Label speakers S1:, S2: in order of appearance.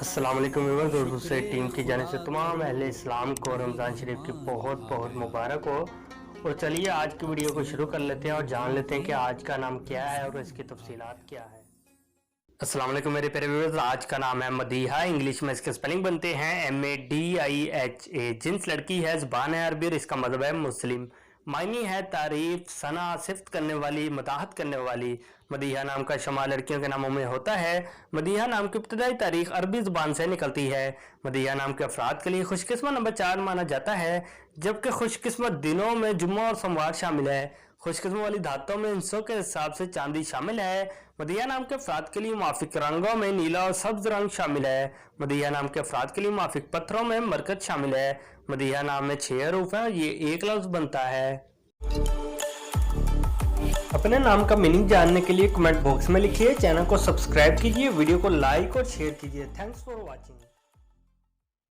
S1: अस्सलाम वालेकुम व्यूअर्स, और दूसरे टीम की जाने से तमाम अहले इस्लाम को रमज़ान शरीफ की बहुत बहुत मुबारक हो। और चलिए आज की वीडियो को शुरू कर लेते हैं और जान लेते हैं कि आज का नाम क्या है और इसकी तफसीलात क्या है। अस्सलाम वालेकुम मेरे प्यारे व्यूअर्स, आज का नाम है मदीहा। इंग्लिश में इसके स्पेलिंग बनते हैं MADIHA। जिन्स लड़की है, ज़बान है अरबी और इसका मज़हब है मुस्लिम। मायनी है तारीफ, सना, सिफ्त करने वाली, मदाहत करने वाली। मदीहा नाम का शुमार लड़कियों के नामों में होता है। मदीहा नाम की इब्तदाई तारीख अरबी ज़ुबान से निकलती है। मदीहा नाम के अफराद के लिए खुशकिस्मत नंबर 4 माना जाता है, जबकि खुशकिस्मत दिनों में जुम्मा और सोमवार शामिल है। खुशकिस्मत वाली धातों में इंसों के हिसाब से चांदी शामिल है। मदीहा नाम के अफराद के लिए मुआफिक रंगों में नीला और सब्ज रंग शामिल है। मदीहा नाम के अफराद के लिए मुआफिक पत्थरों में मरकत शामिल है। मदीहा नाम में 6 हरूफ हैं और ये एक लफ्ज बनता है। अपने नाम का मीनिंग जानने के लिए कमेंट बॉक्स में लिखिए, चैनल को सब्सक्राइब कीजिए, वीडियो को लाइक और शेयर कीजिए। Thanks for watching.